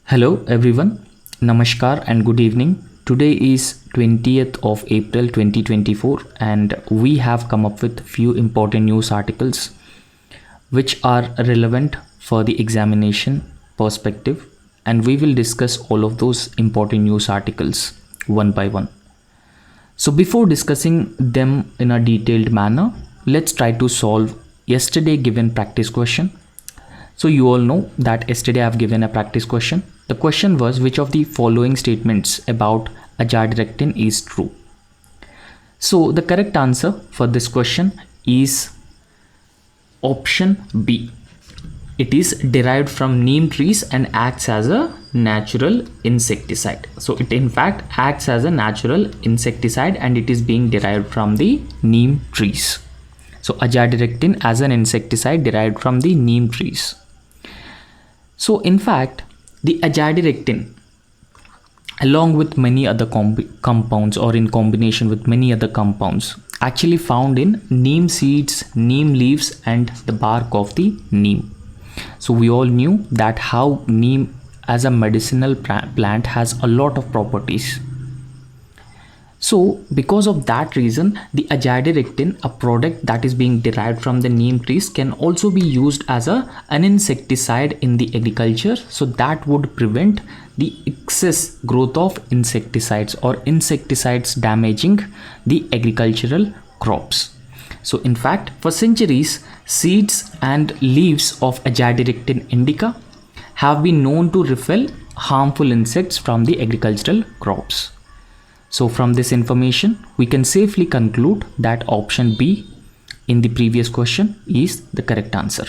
Hello everyone, Namaskar and good evening. Today is 20th of April 2024 and we have come up with few important news articles which are relevant for the examination perspective, and we will discuss all of those important news articles one by one. So before discussing them in a detailed manner, let's try to solve yesterday given practice question. So you all know that yesterday I have given a practice question. The question was, which of the following statements about azadirachtin is true? So the correct answer for this question is option B. It is derived from neem trees and acts as a natural insecticide. So it in fact acts as a natural insecticide and it is being derived from the neem trees. So azadirachtin as an insecticide derived from the neem trees. So in fact, the azadirachtin, along with many other compounds or in combination with many other compounds, actually found in neem seeds, neem leaves and the bark of the neem. So we all knew that how neem as a medicinal plant has a lot of properties. So because of that reason, the azadirachtin, a product that is being derived from the neem trees, can also be used as an insecticide in the agriculture. So that would prevent the excess growth of insecticides or insecticides damaging the agricultural crops. So in fact, for centuries, seeds and leaves of azadirachtin indica have been known to repel harmful insects from the agricultural crops. So from this information, we can safely conclude that option B in the previous question is the correct answer.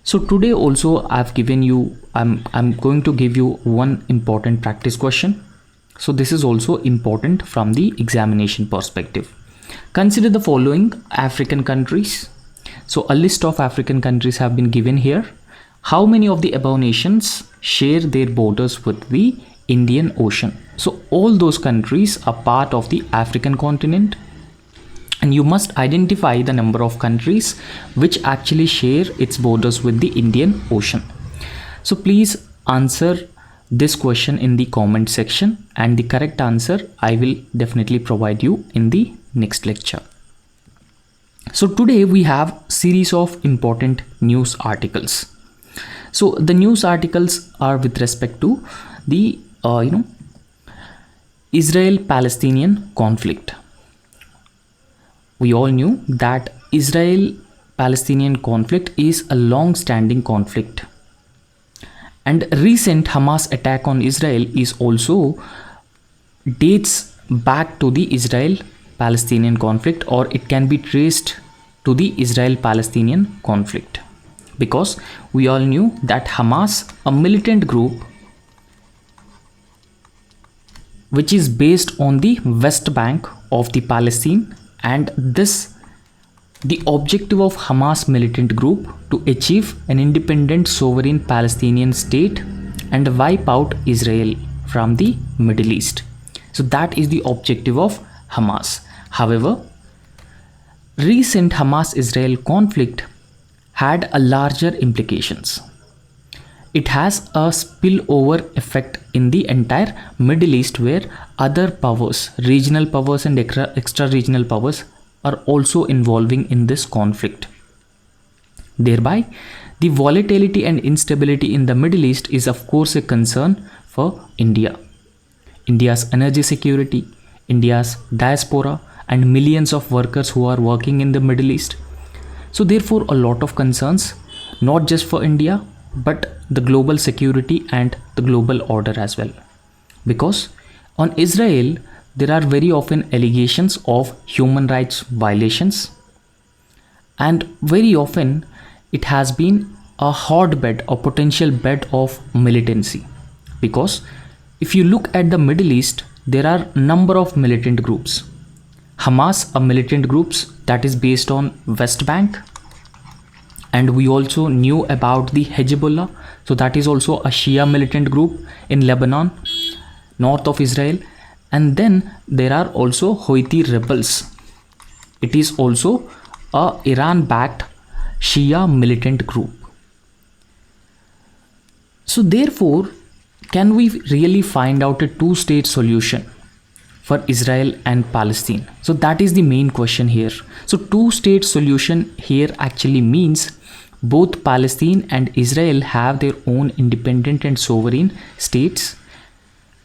So today also I'm going to give you one important practice question. So this is also important from the examination perspective. Consider the following African countries. So a list of African countries have been given here. How many of the above nations share their borders with the Indian Ocean? So all those countries are part of the African continent, and you must identify the number of countries which actually share its borders with the Indian Ocean. So please answer this question in the comment section, and the correct answer I will definitely provide you in the next lecture. So today we have series of important news articles. So the news articles are with respect to the Israel-Palestinian conflict. We all knew that Israel-Palestinian conflict is a long-standing conflict, and recent Hamas attack on Israel is also dates back to the Israel-Palestinian conflict, or it can be traced to the Israel-Palestinian conflict, because we all knew that Hamas, a militant group which is based on the West Bank of the Palestine, and the objective of Hamas militant group to achieve an independent sovereign Palestinian state and wipe out Israel from the Middle East. So that is the objective of Hamas. However, recent Hamas-Israel conflict had a larger implications. It has a spillover effect in the entire Middle East, where other powers, regional powers and extra-regional powers are also involving in this conflict. Thereby, the volatility and instability in the Middle East is of course a concern for India. India's energy security, India's diaspora and millions of workers who are working in the Middle East. So therefore a lot of concerns, not just for India, but the global security and the global order as well. Because on Israel, there are very often allegations of human rights violations, and very often it has been a hotbed or potential bed of militancy. Because if you look at the Middle East, there are number of militant groups. Hamas, a militant groups that is based on West Bank, and we also knew about the Hezbollah. So that is also a Shia militant group in Lebanon, north of Israel. And then there are also Houthi rebels. It is also a Iran-backed Shia militant group. So therefore, can we really find out a two-state solution for Israel and Palestine? So that is the main question here. So two-state solution here actually means both Palestine and Israel have their own independent and sovereign states,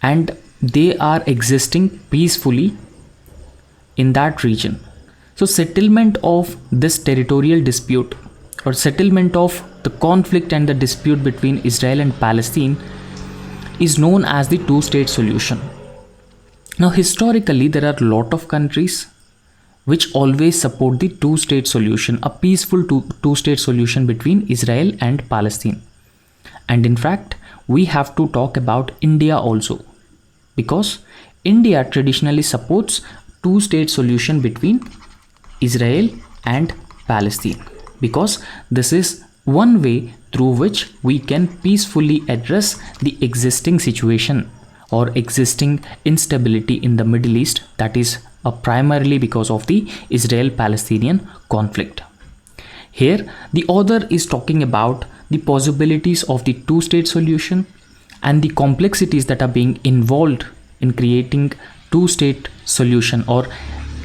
and they are existing peacefully in that region. So settlement of this territorial dispute, or settlement of the conflict and the dispute between Israel and Palestine, is known as the two-state solution. Now historically there are a lot of countries which always support the two-state solution, a peaceful two-state solution between Israel and Palestine. And in fact, we have to talk about India also, because India traditionally supports two-state solution between Israel and Palestine, because this is one way through which we can peacefully address the existing situation or existing instability in the Middle East, that is primarily because of the Israel-Palestinian conflict. Here, the author is talking about the possibilities of the two-state solution and the complexities that are being involved in creating two-state solution, or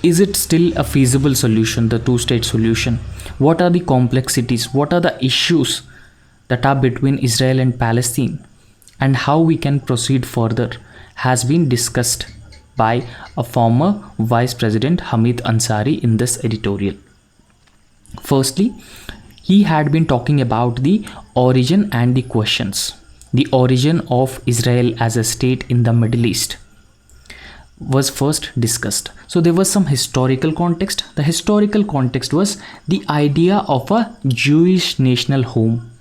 is it still a feasible solution, the two-state solution? What are the complexities? What are the issues that are between Israel and Palestine, and how we can proceed further has been discussed by a former Vice President Hamid Ansari in this editorial. Firstly, he had been talking about the origin and the questions. The origin of Israel as a state in the Middle East was first discussed. So there was some historical context. The historical context was the idea of a Jewish national home,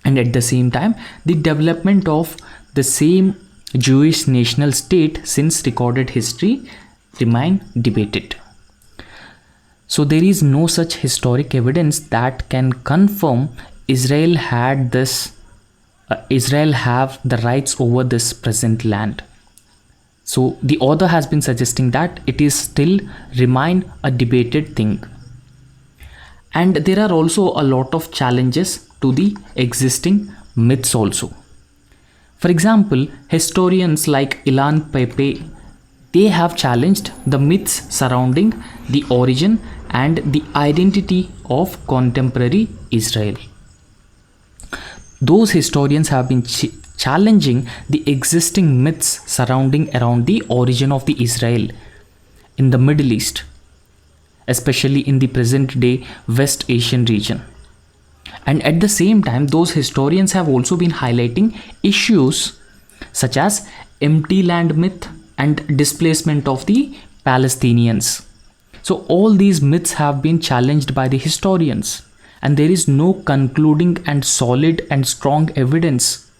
and at the same time the development of the same Jewish national state since recorded history remain debated. So there is no such historic evidence that can confirm Israel have the rights over this present land. So the author has been suggesting that it is still remain a debated thing. And there are also a lot of challenges to the existing myths also. For example, historians like Ilan Pape, they have challenged the myths surrounding the origin and the identity of contemporary Israel. Those historians have been challenging the existing myths surrounding around the origin of the Israel in the Middle East, especially in the present day West Asian region. And at the same time, those historians have also been highlighting issues such as empty land myth and displacement of the Palestinians. So all these myths have been challenged by the historians, and there is no concluding and solid and strong evidence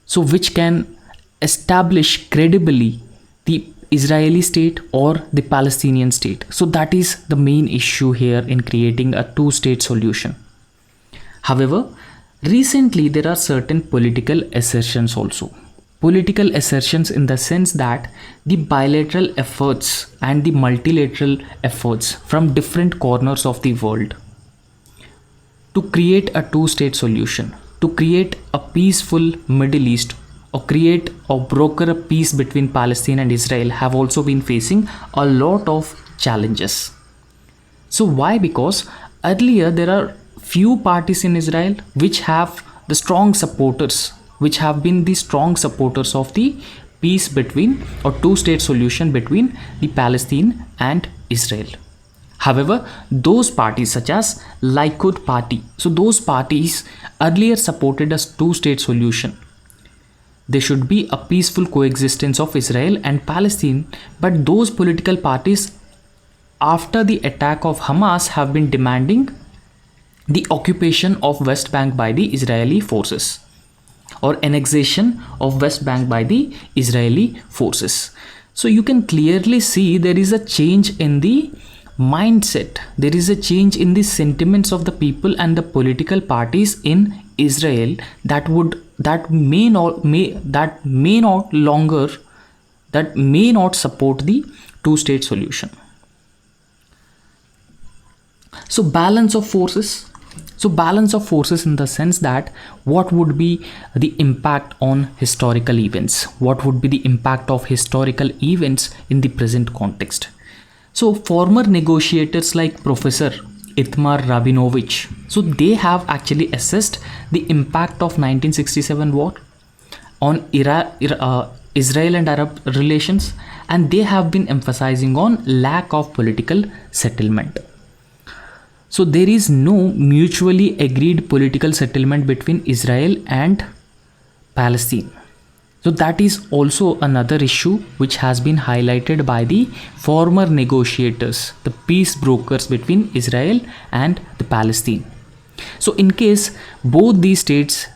so which can establish credibly the Israeli state or the Palestinian state. So that is the main issue here in creating a two-state solution. However, recently there are certain political assertions also. Political assertions in the sense that the bilateral efforts and the multilateral efforts from different corners of the world to create a two-state solution, to create a peaceful Middle East, or create or broker a peace between Palestine and Israel, have also been facing a lot of challenges. So why? Because earlier there are few parties in Israel which have the strong supporters, which have been the strong supporters of the peace between or two-state solution between the Palestine and Israel. However, those parties such as Likud party, so those parties earlier supported a two-state solution. There should be a peaceful coexistence of Israel and Palestine, but those political parties after the attack of Hamas have been demanding the occupation of West Bank by the Israeli forces, or annexation of West Bank by the Israeli forces. So you can clearly see there is a change in the mindset, there is a change in the sentiments of the people and the political parties in Israel that may not support the two-state solution. So balance of forces. So balance of forces in the sense that what would be the impact on historical events, what would be the impact of historical events in the present context. So former negotiators like Professor Itmar Rabinovich, so they have actually assessed the impact of 1967 war on Israel and Arab relations, and they have been emphasizing on lack of political settlement. So there is no mutually agreed political settlement between Israel and Palestine. So that is also another issue which has been highlighted by the former negotiators, the peace brokers between Israel and the Palestine. So in case both these states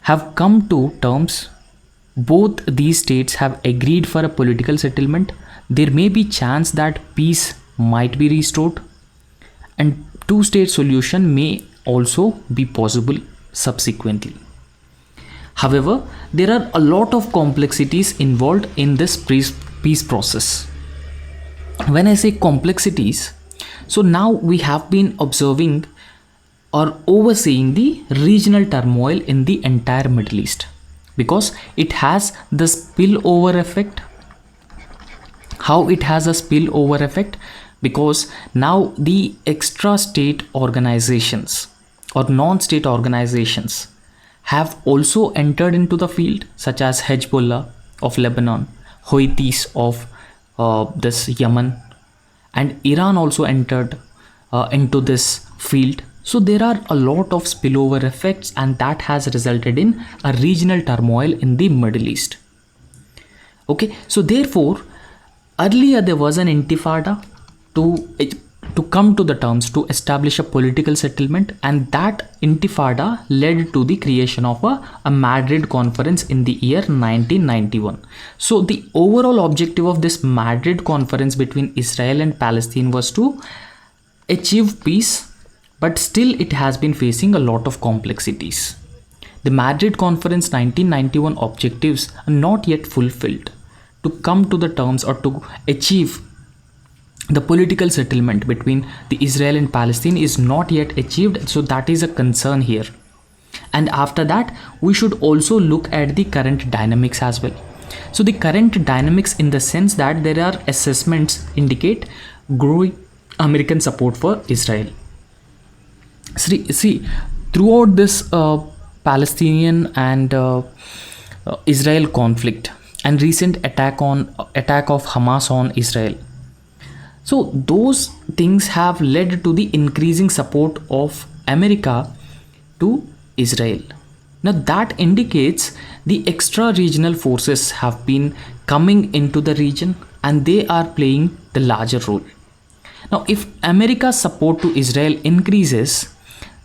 have come to terms, both these states have agreed for a political settlement, there may be chance that peace might be restored, and two-state solution may also be possible subsequently. However, there are a lot of complexities involved in this peace process. When I say complexities, so now we have been observing or overseeing the regional turmoil in the entire Middle East, because it has the spillover effect. How it has a spillover effect? Because now the extra state organizations or non-state organizations have also entered into the field, such as Hezbollah of Lebanon, Houthis of this Yemen, and Iran also entered into this field. So there are a lot of spillover effects, and that has resulted in a regional turmoil in the Middle East. Okay, so therefore, earlier there was an intifada to come to the terms to establish a political settlement, and that intifada led to the creation of a Madrid conference in the year 1991. So the overall objective of this Madrid conference between Israel and Palestine was to achieve peace, but still it has been facing a lot of complexities. The Madrid conference 1991 objectives are not yet fulfilled. To come to the terms or to achieve the political settlement between the Israel and Palestine is not yet achieved, so that is a concern here. And after that, we should also look at the current dynamics as well. So the current dynamics in the sense that there are assessments indicate growing American support for Israel. See, throughout this Palestinian and Israel conflict and recent attack of Hamas on Israel, so those things have led to the increasing support of America to Israel. Now that indicates the extra regional forces have been coming into the region, and they are playing the larger role. Now if America's support to Israel increases,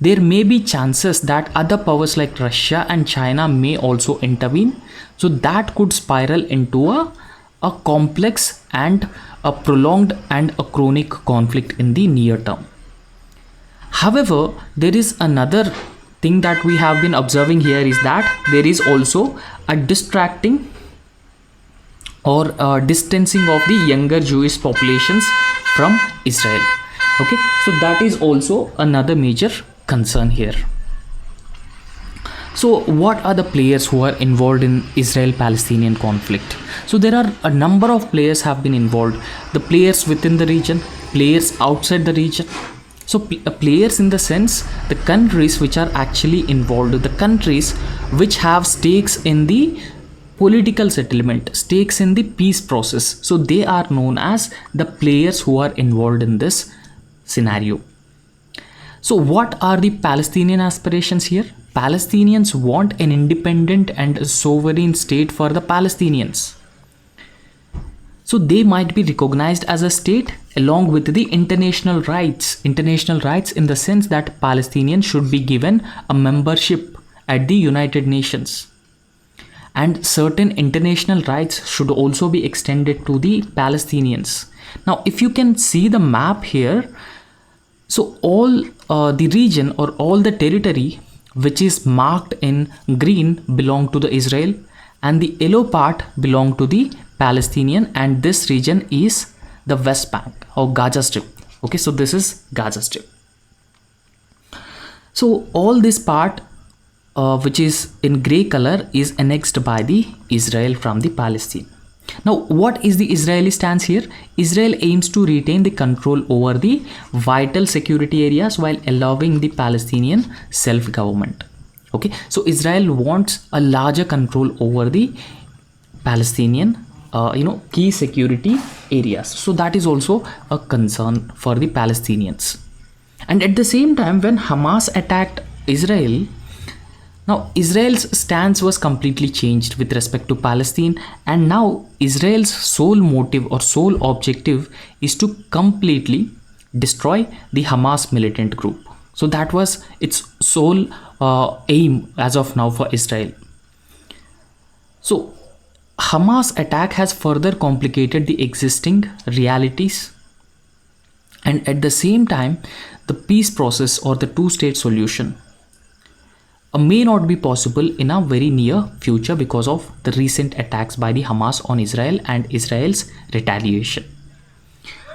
there may be chances that other powers like Russia and China may also intervene. So that could spiral into a complex and a prolonged and a chronic conflict in the near term. However, there is another thing that we have been observing here is that there is also a distracting or distancing of the younger Jewish populations from Israel. Okay, so that is also another major concern here. So what are the players who are involved in Israel-Palestinian conflict? So there are a number of players have been involved. The players within the region, players outside the region. So players in the sense, the countries which are actually involved, the countries which have stakes in the political settlement, stakes in the peace process. So they are known as the players who are involved in this scenario. So what are the Palestinian aspirations here? Palestinians want an independent and sovereign state for the Palestinians. So they might be recognized as a state along with the international rights. International rights in the sense that Palestinians should be given a membership at the United Nations. And certain international rights should also be extended to the Palestinians. Now, if you can see the map here, so all the region or all the territory which is marked in green belong to the Israel, and the yellow part belong to the Palestinian, and this region is the West Bank or Gaza Strip. Okay, so this is Gaza Strip. So all this part which is in gray color is annexed by the Israel from the Palestine. Now what is the Israeli stance here? Israel aims to retain the control over the vital security areas while allowing the Palestinian self-government. Okay, so Israel wants a larger control over the Palestinian key security areas. So that is also a concern for the Palestinians. And at the same time, when Hamas attacked Israel, now Israel's stance was completely changed with respect to Palestine, and now Israel's sole motive or sole objective is to completely destroy the Hamas militant group. So that was its sole aim as of now for Israel. So Hamas attack has further complicated the existing realities, and at the same time the peace process or the two-state solution may not be possible in a very near future because of the recent attacks by the Hamas on Israel and Israel's retaliation.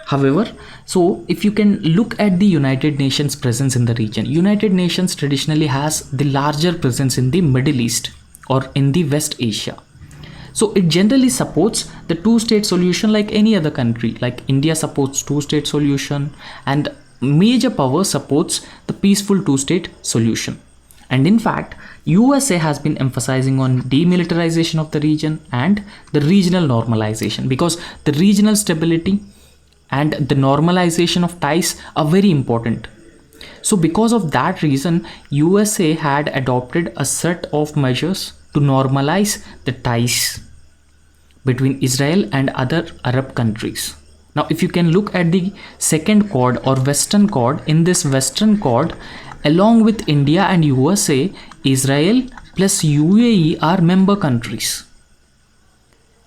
However, so if you can look at the United Nations presence in the region, United Nations traditionally has the larger presence in the Middle East or in the West Asia. So it generally supports the two-state solution like any other country, like India supports two-state solution, and major power supports the peaceful two-state solution. And in fact, USA has been emphasizing on demilitarization of the region and the regional normalization, because the regional stability and the normalization of ties are very important. So because of that reason, USA had adopted a set of measures to normalize the ties between Israel and other Arab countries. Now, if you can look at the second Quad or Western Quad, in this Western Quad, along with India and USA, Israel plus UAE are member countries.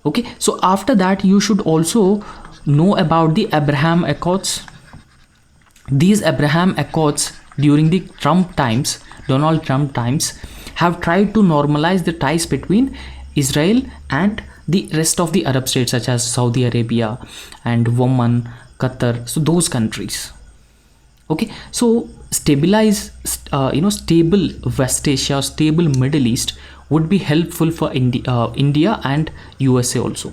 Okay, so after that, you should also know about the Abraham Accords. These Abraham Accords during the Donald Trump times, have tried to normalize the ties between Israel and the rest of the Arab states such as Saudi Arabia and Oman, Qatar, so those countries. Okay, so stable West Asia, stable Middle East would be helpful for India and USA also.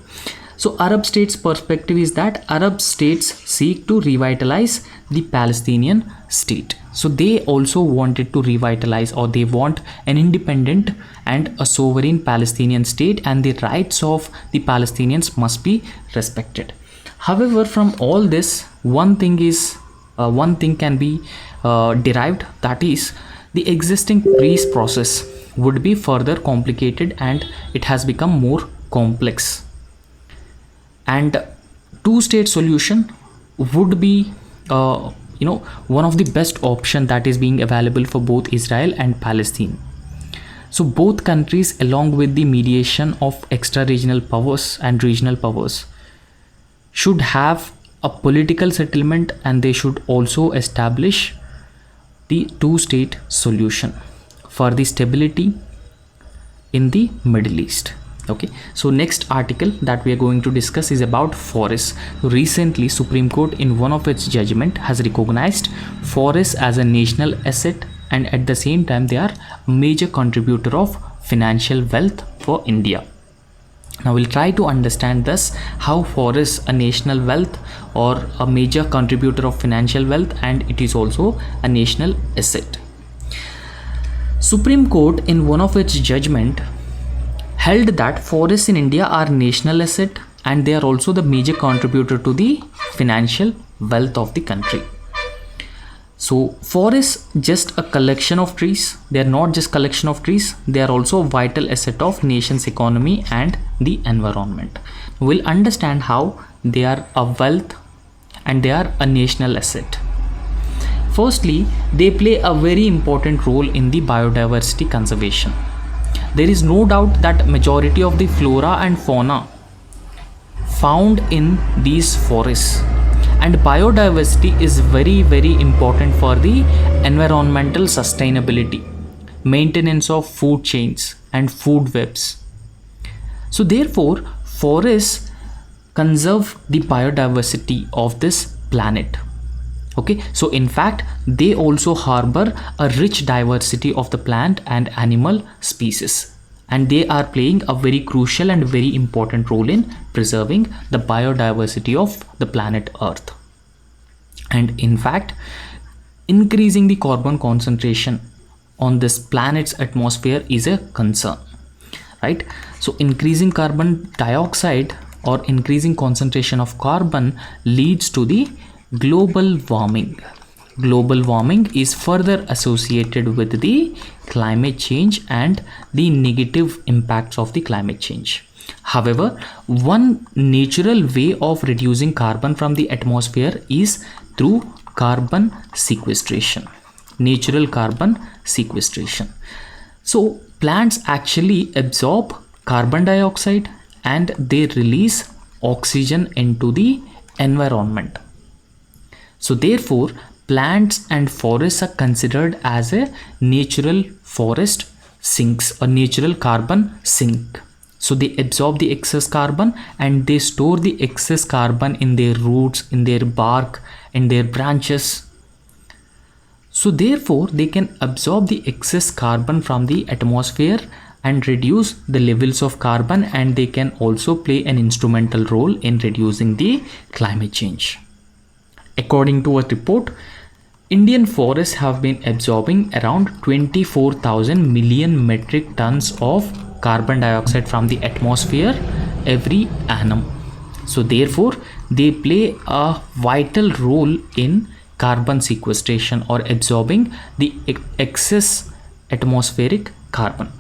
So Arab states' perspective is that Arab states seek to revitalize the Palestinian state. So they also wanted to revitalize, or they want an independent and a sovereign Palestinian state, and the rights of the Palestinians must be respected. However, from all this, one thing can be derived, that is the existing peace process would be further complicated and it has become more complex. And two-state solution would be one of the best option that is being available for both Israel and Palestine. So both countries, along with the mediation of extra-regional powers and regional powers, should have a political settlement, and they should also establish the two-state solution for the stability in the Middle East. Okay, so next article that we are going to discuss is about forests. Recently, Supreme Court in one of its judgment has recognized forests as a national asset, and at the same time they are a major contributor of financial wealth for India. Now we'll try to understand this, how forests a national wealth or a major contributor of financial wealth, and it is also a national asset. Supreme Court in one of its judgment held that forests in India are national asset, and they are also the major contributor to the financial wealth of the country. So forests just a collection of trees. They are not just collection of trees. They are also a vital asset of nation's economy and the environment. We'll understand how they are a wealth and they are a national asset. Firstly, they play a very important role in the biodiversity conservation. There is no doubt that majority of the flora and fauna found in these forests, and biodiversity is very, very important for the environmental sustainability, maintenance of food chains and food webs. So therefore, forests conserve the biodiversity of this planet. Okay, so in fact they also harbor a rich diversity of the plant and animal species, and they are playing a very crucial and very important role in preserving the biodiversity of the planet Earth. And in fact, increasing the carbon concentration on this planet's atmosphere is a concern, right? So increasing carbon dioxide or increasing concentration of carbon leads to the global warming. Global warming is further associated with the climate change and the negative impacts of the climate change. However, one natural way of reducing carbon from the atmosphere is through carbon sequestration. Natural carbon sequestration. So plants actually absorb carbon dioxide and they release oxygen into the environment. So therefore, plants and forests are considered as a natural forest sinks or natural carbon sink. So they absorb the excess carbon and they store the excess carbon in their roots, in their bark, in their branches. So therefore, they can absorb the excess carbon from the atmosphere and reduce the levels of carbon, and they can also play an instrumental role in reducing the climate change. According to a report, Indian forests have been absorbing around 24,000 million metric tons of carbon dioxide from the atmosphere every annum. So therefore, they play a vital role in carbon sequestration or absorbing the excess atmospheric carbon.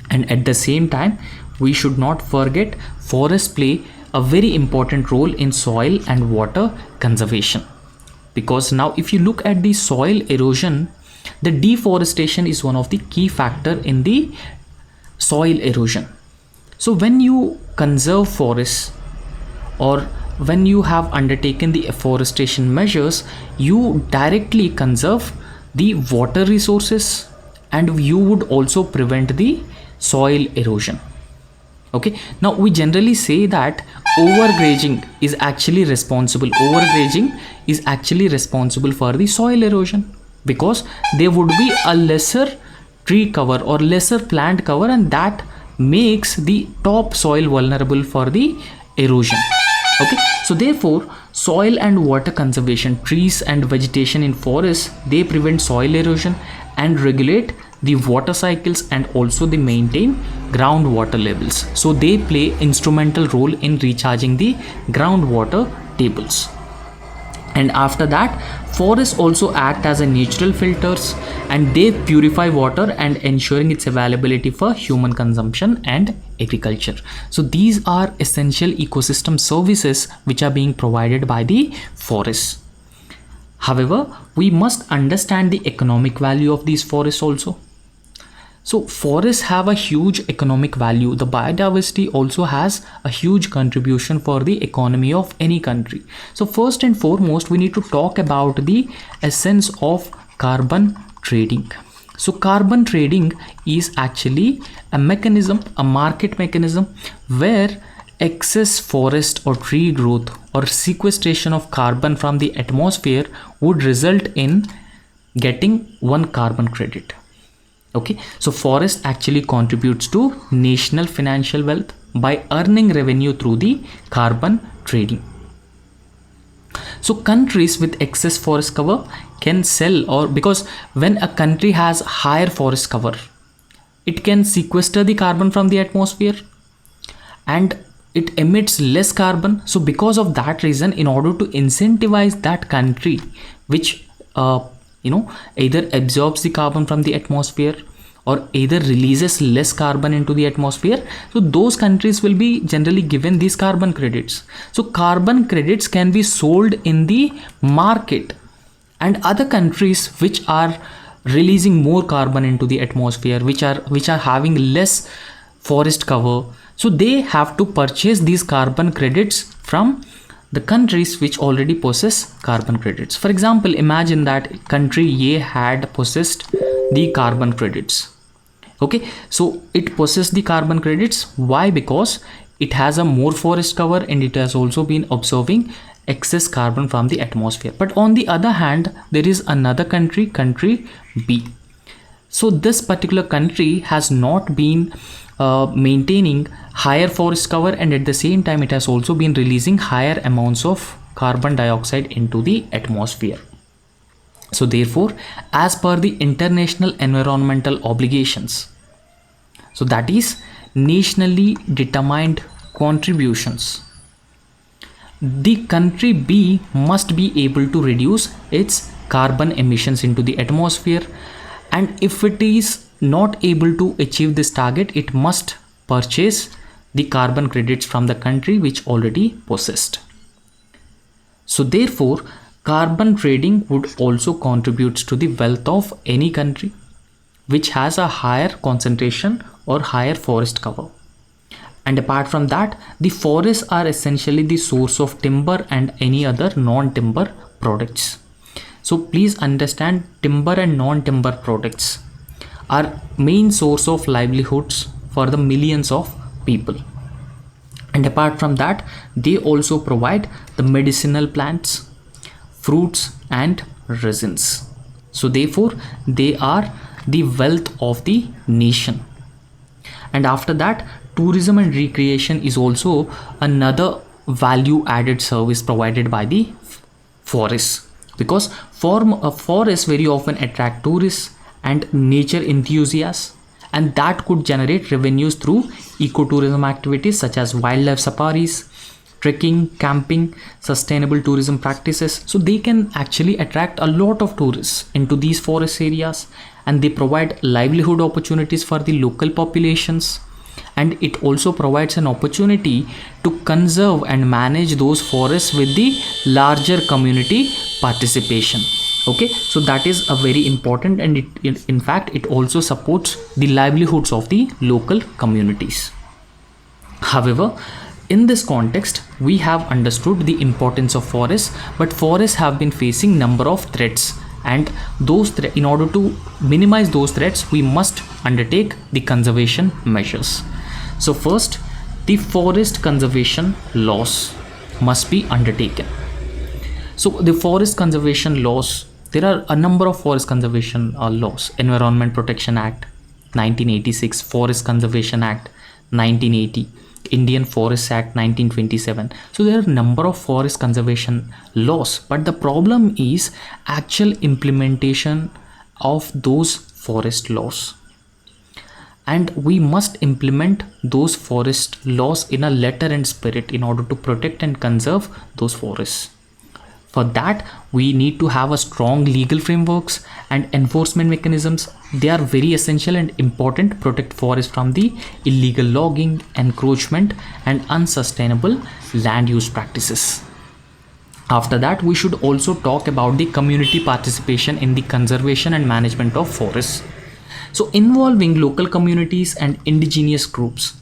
And at the same time, we should not forget forests play a very important role in soil and water conservation. Because now if you look at the soil erosion, the deforestation is one of the key factor in the soil erosion. So when you conserve forests or when you have undertaken the afforestation measures, you directly conserve the water resources and you would also prevent the soil erosion. Okay, now we generally say that overgrazing is actually responsible for the soil erosion, because there would be a lesser tree cover or lesser plant cover, and that makes the top soil vulnerable for the erosion. Okay, so therefore soil and water conservation, trees and vegetation in forests, they prevent soil erosion and regulate the water cycles and also they maintain groundwater levels. So they play instrumental role in recharging the groundwater tables. And after that, forests also act as a natural filters and they purify water and ensuring its availability for human consumption and agriculture. So these are essential ecosystem services which are being provided by the forests. However, we must understand the economic value of these forests also. So forests have a huge economic value. The biodiversity also has a huge contribution for the economy of any country. So first and foremost, we need to talk about the essence of carbon trading. So carbon trading is actually a mechanism, a market mechanism, where excess forest or tree growth or sequestration of carbon from the atmosphere would result in getting one carbon credit. Okay, so forest actually contributes to national financial wealth by earning revenue through the carbon trading. So countries with excess forest cover can sell, or because when a country has higher forest cover, it can sequester the carbon from the atmosphere and it emits less carbon. So because of that reason, in order to incentivize that country which either absorbs the carbon from the atmosphere or either releases less carbon into the atmosphere, so those countries will be generally given these carbon credits. So carbon credits can be sold in the market, and other countries which are releasing more carbon into the atmosphere, which are having less forest cover, so they have to purchase these carbon credits from the countries which already possess carbon credits. For example, imagine that country A had possessed the carbon credits. Okay, so it possessed the carbon credits. Why? Because it has a more forest cover and it has also been absorbing excess carbon from the atmosphere. But on the other hand, there is another country B. So this particular country has not been maintaining higher forest cover, and at the same time it has also been releasing higher amounts of carbon dioxide into the atmosphere. So therefore, as per the international environmental obligations, so that is nationally determined contributions, the country B must be able to reduce its carbon emissions into the atmosphere, and if it is not able to achieve this target, it must purchase the carbon credits from the country which already possessed. So therefore, carbon trading would also contribute to the wealth of any country which has a higher concentration or higher forest cover. And apart from that, the forests are essentially the source of timber and any other non-timber products. So please understand, timber and non-timber products are main source of livelihoods for the millions of people. And apart from that, they also provide the medicinal plants, fruits and resins. So therefore, they are the wealth of the nation. And after that, tourism and recreation is also another value added service provided by the forests, because forests very often attract tourists and nature enthusiasts, and that could generate revenues through ecotourism activities such as wildlife safaris, trekking, camping, sustainable tourism practices. So they can actually attract a lot of tourists into these forest areas, and they provide livelihood opportunities for the local populations, and it also provides an opportunity to conserve and manage those forests with the larger community participation. Okay, so that is a very important, and in fact it also supports the livelihoods of the local communities. However, in this context, we have understood the importance of forests, but forests have been facing number of threats, and those in order to minimize those threats, we must undertake the conservation measures. So first, the forest conservation laws must be undertaken. So the forest conservation laws, there are a number of forest conservation laws: Environment Protection Act 1986, Forest Conservation Act 1980, Indian Forest Act 1927. So there are a number of forest conservation laws, but the problem is actual implementation of those forest laws. And we must implement those forest laws in a letter and spirit in order to protect and conserve those forests. For that, we need to have a strong legal frameworks and enforcement mechanisms. They are very essential and important to protect forests from the illegal logging, encroachment and unsustainable land use practices. After that, we should also talk about the community participation in the conservation and management of forests. So involving local communities and indigenous groups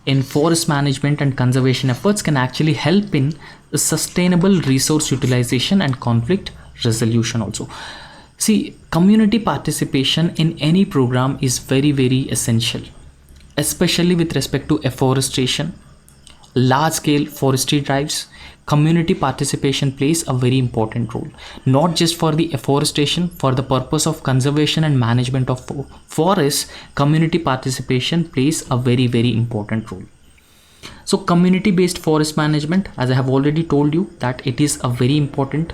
in forest management and conservation efforts can actually help in sustainable resource utilization and conflict resolution also. See, community participation in any program is very, very essential, especially with respect to afforestation, large-scale forestry drives. Community participation plays a very important role, not just for the afforestation, for the purpose of conservation and management of forests. Community participation plays a very, very important role. So community-based forest management, as I have already told you, that it is a very important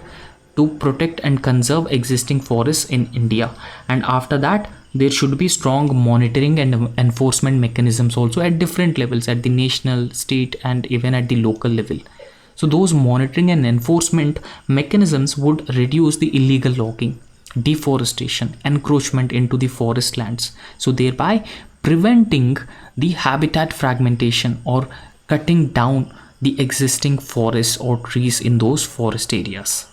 to protect and conserve existing forests in India. And after that, there should be strong monitoring and enforcement mechanisms also at different levels, at the national, state and even at the local level. So those monitoring and enforcement mechanisms would reduce the illegal logging, deforestation, encroachment into the forest lands, so thereby preventing the habitat fragmentation or cutting down the existing forests or trees in those forest areas.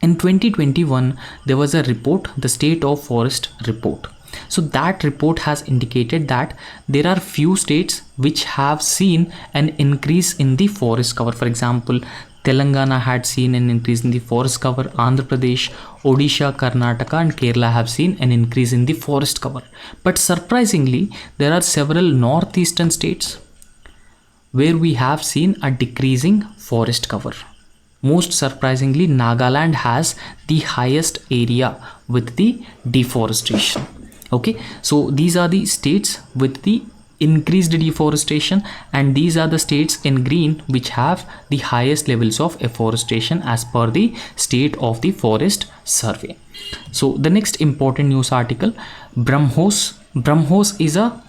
In 2021, there was a report, the State of Forest report. So that report has indicated that there are few states which have seen an increase in the forest cover. For example, Telangana had seen an increase in the forest cover. Andhra Pradesh, Odisha, Karnataka and Kerala have seen an increase in the forest cover. But surprisingly, there are several northeastern states where we have seen a decreasing forest cover. most surprisingly, Nagaland has the highest area with the deforestation. Okay, so these are the states with the increased deforestation, and these are the states in green which have the highest levels of afforestation as per the state of the forest survey. So the next important news article, BrahMos is a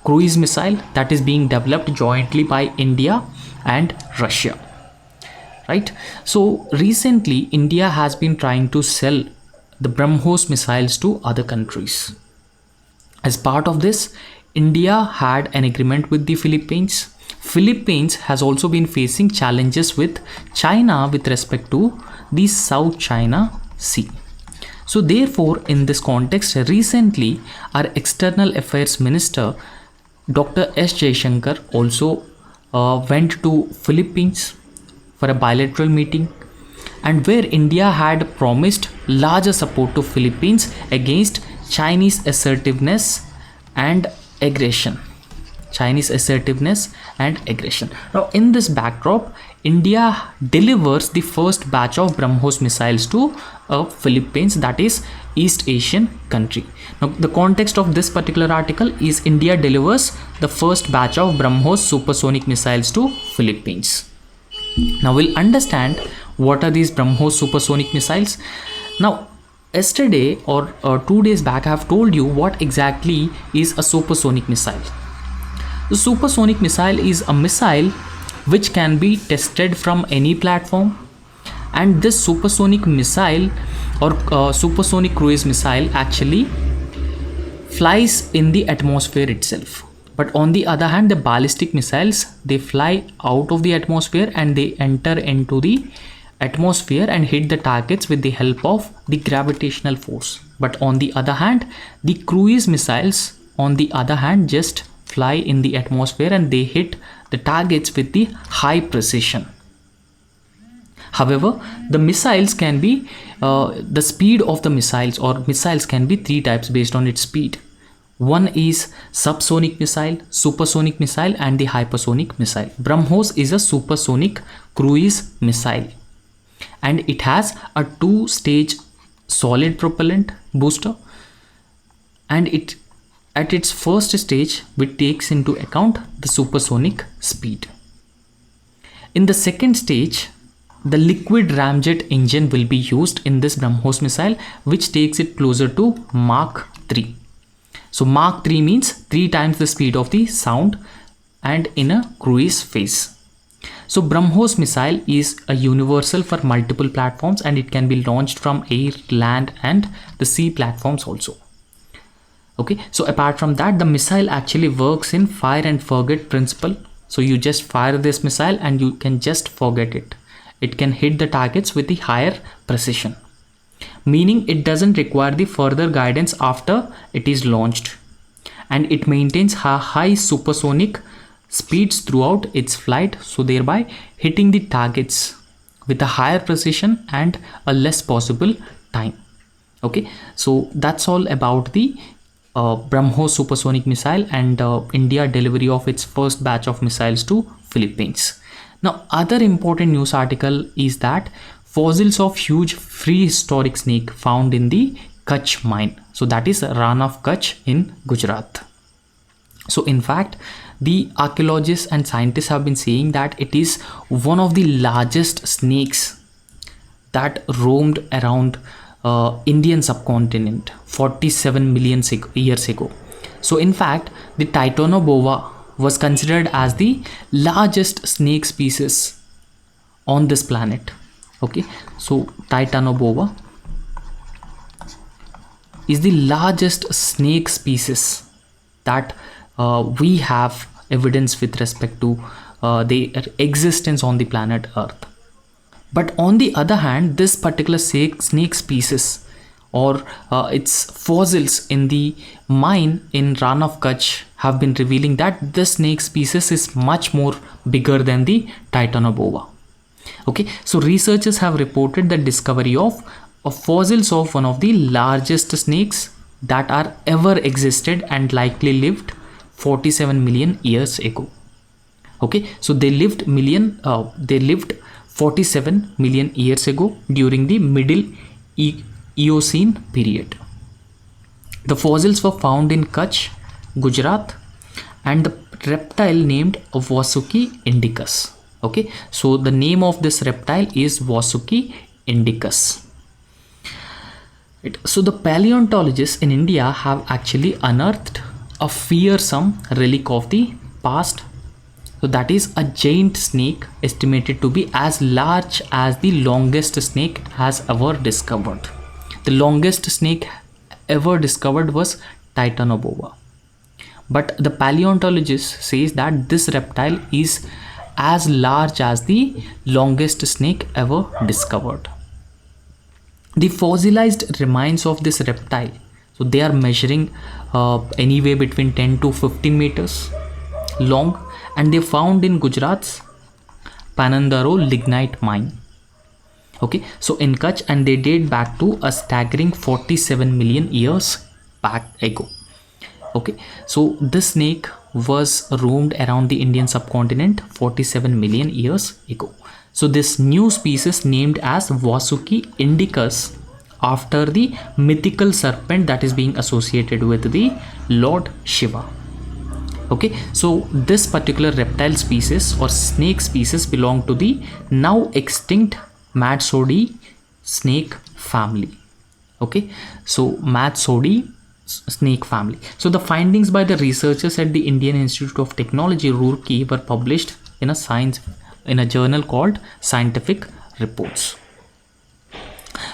cruise missile that is being developed jointly by India and Russia, right? So recently India has been trying to sell the BrahMos missiles to other countries. As part of this, India had an agreement with the Philippines. Philippines has also been facing challenges with China with respect to the South China Sea. So therefore, in this context, recently our External Affairs Minister Dr. S. Jaishankar also went to Philippines for a bilateral meeting, and where India had promised larger support to Philippines against Chinese assertiveness and aggression. Now, in this backdrop, India delivers the first batch of BrahMos missiles to Philippines, that is East Asian country. Now, the context of this particular article is India delivers the first batch of BrahMos supersonic missiles to Philippines. Now, we'll understand what are these BrahMos supersonic missiles. Now, yesterday or 2 days back, I have told you what exactly is a supersonic missile. The supersonic missile is a missile which can be tested from any platform, and this supersonic missile or supersonic cruise missile actually flies in the atmosphere itself. But on the other hand, the ballistic missiles, they fly out of the atmosphere and they enter into the atmosphere and hit the targets with the help of the gravitational force. But on the other hand, the cruise missiles on the other hand just fly in the atmosphere and they hit the targets with the high precision. However, the missiles can be the speed of the missiles can be 3 types based on its speed. One is subsonic missile, supersonic missile, and the hypersonic missile. BrahMos is a supersonic cruise missile, and it has a 2-stage solid propellant booster, and it at its first stage which takes into account the supersonic speed. In the second stage, the liquid ramjet engine will be used in this BrahMos missile, which takes it closer to Mach 3. So Mach 3 means 3 times the speed of the sound and in a cruise phase. So BrahMos missile is a universal for multiple platforms, and it can be launched from air, land, and the sea platforms also. Okay, so apart from that, the missile actually works in fire and forget principle. So you just fire this missile and you can just forget it. It can hit the targets with the higher precision, meaning it doesn't require the further guidance after it is launched, and it maintains high supersonic speeds throughout its flight, so thereby hitting the targets with a higher precision and a less possible time. Okay, so that's all about the BrahMos supersonic missile and India delivery of its first batch of missiles to Philippines. Now, other important news article is that fossils of huge prehistoric snake found in the Kutch mine. So that is Rann of Kutch in Gujarat. So in fact, the archaeologists and scientists have been saying that it is one of the largest snakes that roamed around Indian subcontinent 47 million years ago. So in fact, the Titanoboa was considered as the largest snake species on this planet. Okay, so Titanoboa is the largest snake species that we have evidence with respect to their existence on the planet Earth. But on the other hand, this particular snake species or its fossils in the mine in Rann of Kutch have been revealing that this snake species is much more bigger than the Titanoboa. Okay, so researchers have reported the discovery of fossils of one of the largest snakes that are ever existed and likely lived 47 million years ago. Okay, so they lived 47 million years ago during the Middle Eocene period. The fossils were found in Kutch, Gujarat, and the reptile named Vasuki indicus. Okay, so the name of this reptile is Vasuki indicus. So the paleontologists in India have actually unearthed a fearsome relic of the past. So that is a giant snake estimated to be as large as the longest snake has ever discovered. The longest snake ever discovered was Titanoboa. But the paleontologist says that this reptile is as large as the longest snake ever discovered. The fossilized remains of this reptile, so they are measuring anywhere between 10 to 15 meters long, and they found in Gujarat's Panandaro lignite mine. Okay, so in Kutch, and they date back to a staggering 47 million years back ago. Okay, so this snake was roamed around the Indian subcontinent 47 million years ago. So this new species named as Vasuki indicus after the mythical serpent that is being associated with the Lord Shiva. Okay, so this particular reptile species or snake species belong to the now extinct Matsodi snake family. Okay, so Matsodi snake family. So the findings by the researchers at the Indian Institute of Technology, Roorkee, were published in a journal called Scientific Reports.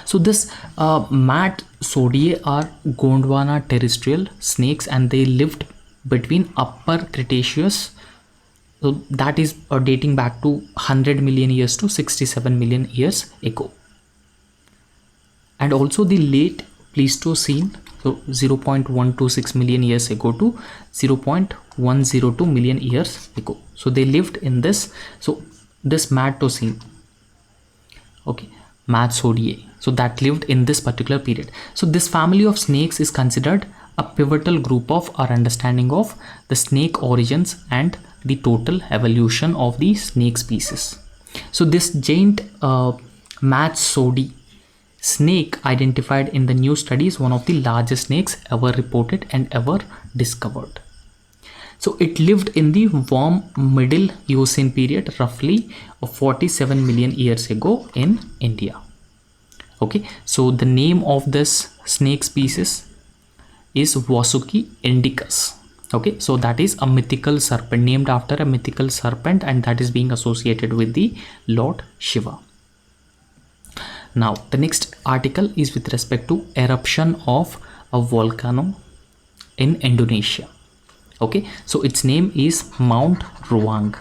So this Matsodiae are Gondwana terrestrial snakes, and they lived between Upper Cretaceous, so that is dating back to 100 million years to 67 million years ago, and also the late Pleistocene, so 0.126 million years ago to 0.102 million years ago. So they lived in this, so this Matsocene, okay, Matsodiae, so that lived in this particular period. So this family of snakes is considered a pivotal group of our understanding of the snake origins and the total evolution of the snake species. So this giant Matsodi snake identified in the new study is one of the largest snakes ever reported and ever discovered. So it lived in the warm Middle Eocene period, roughly 47 million years ago in India. Okay, so the name of this snake species is Vasuki indicus. Okay, so that is a mythical serpent, named after a mythical serpent, and that is being associated with the Lord Shiva. Now the next article is with respect to eruption of a volcano in Indonesia. Okay, so its name is Mount Ruang.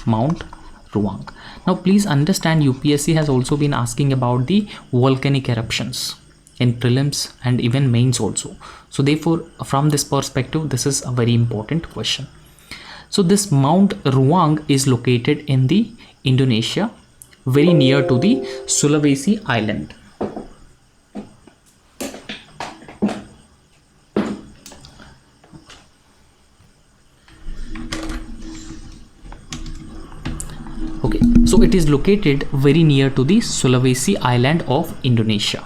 Mount Ruang. Now please understand, UPSC has also been asking about the volcanic eruptions in prelims and even mains also. So therefore, from this perspective, this is a very important question. So this Mount Ruang is located in the Indonesia, very near to the Sulawesi island. Okay, so it is located very near to the Sulawesi island of Indonesia.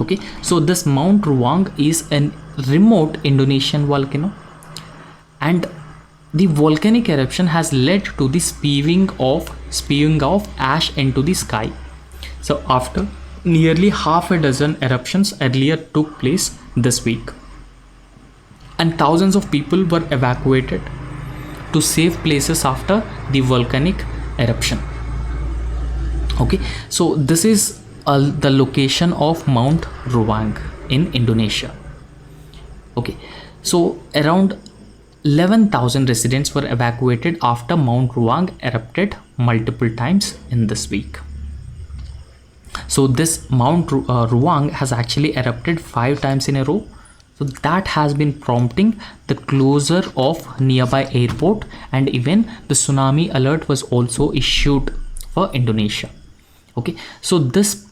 Okay, so this Mount Ruang is a remote Indonesian volcano, and the volcanic eruption has led to the spewing of ash into the sky. So after nearly half a dozen eruptions earlier took place this week, and thousands of people were evacuated to safe places after the volcanic eruption. Okay, so this is the location of Mount Ruang in Indonesia. Okay, so around 11,000 residents were evacuated after Mount Ruang erupted multiple times in this week. So this Mount Ruang has actually erupted 5 times in a row. So that has been prompting the closure of nearby airport, and even the tsunami alert was also issued for Indonesia. Okay, so this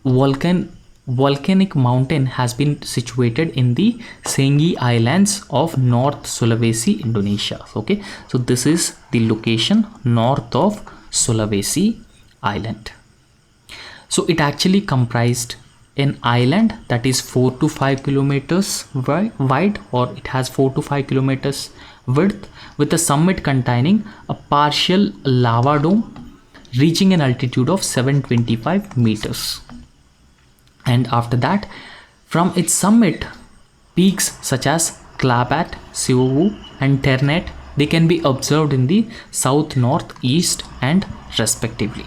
volcanic mountain has been situated in the Sengi Islands of North Sulawesi, Indonesia. Okay, so this is the location north of Sulawesi, island. So it actually comprised an island that is 4 to 5 kilometers wide, or it has 4 to 5 kilometers width, with a summit containing a partial lava dome reaching an altitude of 725 meters. And after that, from its summit, peaks such as Klabat, Siwowu and Ternet, they can be observed in the south, north, east and respectively.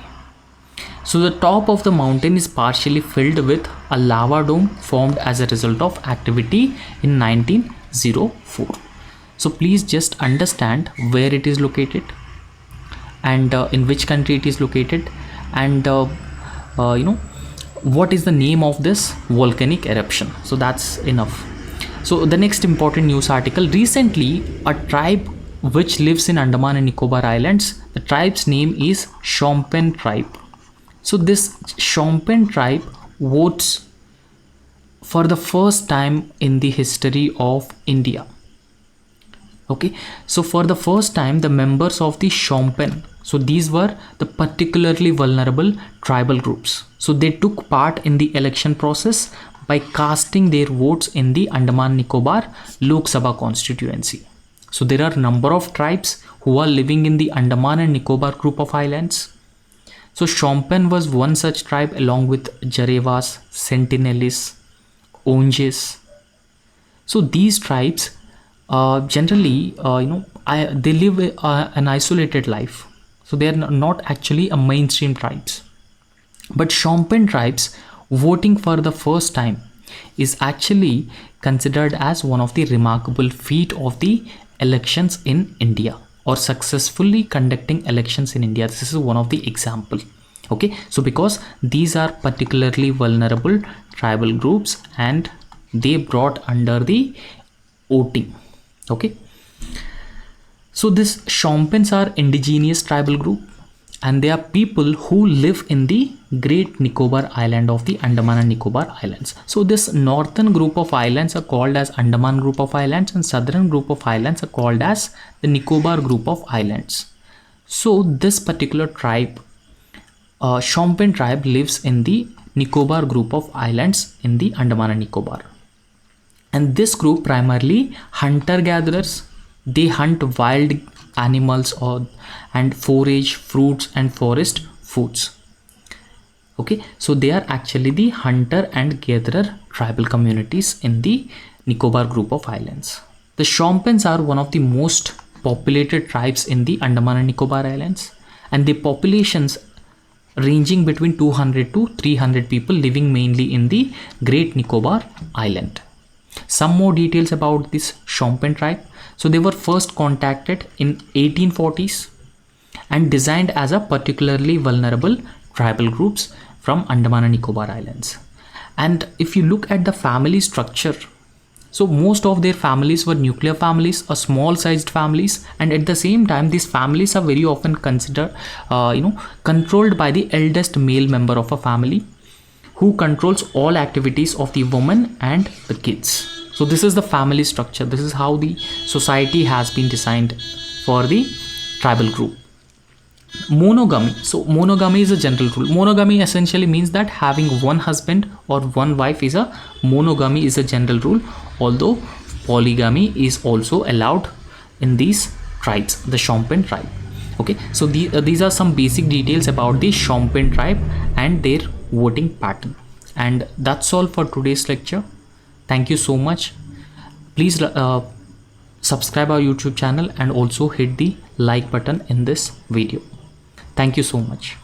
So the top of the mountain is partially filled with a lava dome formed as a result of activity in 1904. So please just understand where it is located and in which country it is located, and what is the name of this volcanic eruption. So that's enough. So the next important news article: recently a tribe which lives in Andaman and Nicobar Islands, the tribe's name is Shompen Tribe. So this Shompen tribe votes for the first time in the history of India. Okay, so for the first time, the members of the Shompen, so these were the particularly vulnerable tribal groups. So they took part in the election process by casting their votes in the Andaman Nicobar Loksabha constituency. So there are a number of tribes who are living in the Andaman and Nicobar group of islands. So Shompen was one such tribe, along with Jarewas, Sentinelese, Onges. So these tribes generally, they live an isolated life. So they are not actually a mainstream tribes. But Shompen tribes voting for the first time is actually considered as one of the remarkable feat of the elections in India, or successfully conducting elections in India. This is one of the example. Okay, so because these are particularly vulnerable tribal groups and they brought under the voting. Okay, so this Shompens are indigenous tribal group, and they are people who live in the Great Nicobar Island of the Andaman and Nicobar Islands. So this northern group of islands are called as Andaman group of islands, and southern group of islands are called as the Nicobar group of islands. So this particular tribe, Shompen tribe, lives in the Nicobar group of islands in the Andaman and Nicobar. And this group primarily hunter-gatherers. They hunt wild animals and forage fruits and forest foods. Okay, so they are actually the hunter and gatherer tribal communities in the Nicobar group of islands. The Shompens are one of the most populated tribes in the Andaman and Nicobar Islands, and the populations ranging between 200 to 300 people, living mainly in the Great Nicobar Island. Some more details about this Shompen tribe. So they were first contacted in 1840s and designed as a particularly vulnerable tribal groups from Andaman and Nicobar Islands. And if you look at the family structure, so most of their families were nuclear families, or small sized families, and at the same time these families are very often considered controlled by the eldest male member of a family, who controls all activities of the woman and the kids. So this is the family structure. This is how the society has been designed for the tribal group. Monogamy. So monogamy is a general rule. Monogamy essentially means that having one husband or one wife is a monogamy is a general rule, although polygamy is also allowed in these tribes, the Shompen tribe. Okay, so these are some basic details about the Shompen tribe and their voting pattern. And that's all for today's lecture. Thank you so much. Please subscribe our YouTube channel and also hit the like button in this video. Thank you so much.